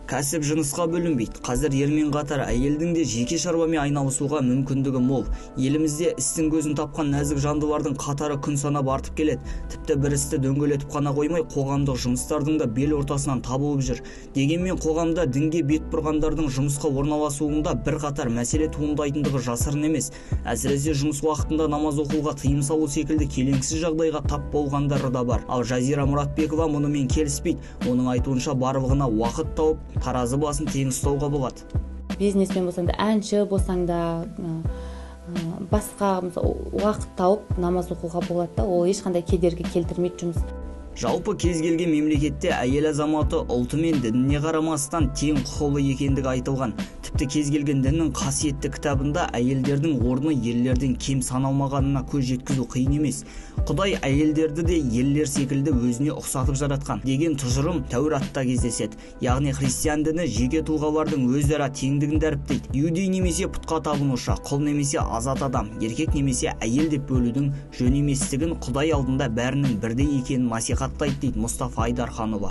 Кәсіп жынысқа бөлінбейді. Қазір ермен қатар әйелдің де жеке шаруамен айналысуға мүмкіндігі мол. Елімізде істің көзін тапқан нәзік жандылардың қатары күн санап артып келеді. Тіпті бір істі дөңгелетіп қана қоймай, қоғамдық жұмыстардың да бел ортасынан табылып жүр. Дегенмен қоғамда дінге бет бұрғандардың жұмысқа орналасуында бірқатар мәселе туындайтындығы жасырын емес. Әсіресе жұмыс уақытында намаз оқуға тыйым салу секілді келеңсіз жағдайға тап болғандары да бар. Ал Жазира Мұратбекова мұнымен келіспейді. Оның айтуынша барлығына уақыт тауып, таразы басын тең ұстауға болады. Бизнесмен болсаң да, әнші болсаң да, басқа уақыт тауып намаз оқуға болады да, ол ешқандай кедергі келтірмейді жұмыс. Жалпы кез келген мемлекетте әйел азаматы ұлты мен дініне қарамастан тең құқылы екендігі айтылған. Тіпті кез келген діннің қасиетті кітабында әйелдердің орны ерлерден кем саналмағанына көз жеткізу қиын емес. Құдай әйелдерді де ерлер секілді өзіне ұқсатып жаратқан деген тұжырым Тәуратта кездеседі. Яғни христиан діні жеке тұлғалардың өзара теңдігін дәріптейді. Иудей немесе пұтқа табынушы, құл немесе азат адам, еркек немесе әйел деп бөлудің жөн еместігін Құдай алдында бәрінің бірдей екенін насихаттайды дейді Мұстафа Айдарханова.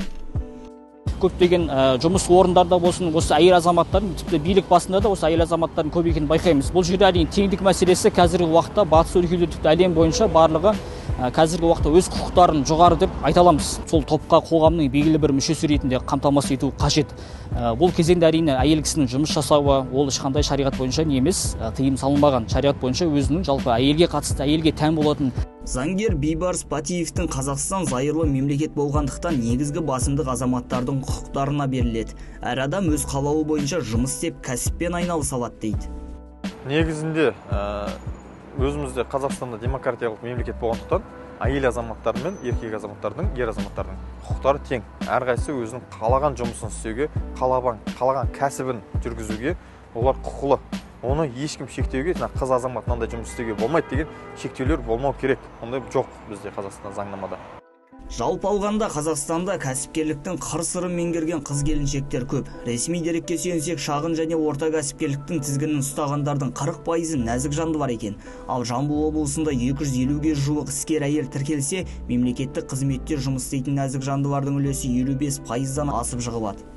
Көптеген жұмыс орындарда болсын, осы әйел азаматтардың, тіпті билік басында да осы әйел азаматтардың көп екенін байқаймыз. Бұл жерде әрине теңдік мәселесі қазіргі уақытта батыс өлкелерде, тіпті әлем бойынша барлығы қазіргі уақытта өз құқықтарын жоғары деп айта аламыз. Сол топқа қоғамның белгілі бір мүшесі ретінде қамтамасыз ету қажет. Бұл кезеңде әрине әйел кісінің жұмыс жасауы, ол ешқандай шариғат бойынша не емес, тыйым салынбаған. Шариғат бойынша өзінің жалпы әйелге қатысты, әйелге тән болатын. Заңгер Бейбарыс Патиевтің Қазақстан зайырлы мемлекет болғандықтан негізгі басымдық азаматтардың құқықтарына беріледі. Әр адам өз қалауы бойынша жұмыс істеп, кәсіппен айналыса алады дейді. Негізінде өзімізде Қазақстанда демократиялық мемлекет болғандықтан әйел азаматтар мен еркек азаматтардың, ер азаматтардың құқықтары тең. Әрқайсысы өзінің қалаған жұмысын істеуге, қалаған кәсібін жүргізуге олар құқылы. Оны ешкім шектеуге, қыз азамат мынандай жұмыс істеуге болмайды деген шектеулер болмау керек. Ондай жоқ бізде Қазақстан заңнамада. Жалпы алғанда Қазақстанда кәсіпкерліктің қыр-сырын меңгерген қыз-келіншектер көп. Ресми дерекке сүйенсек, шағын және орта кәсіпкерліктің тізгінін ұстағандардың 40% нәзік жанды бар екен. Ал Жамбыл облысында 250-ге жуық іскер әйел тіркелсе, мемлекеттік қызметте жұмыс істейтін нәзік жандылардың үлесі 55%-дан асып жығылады.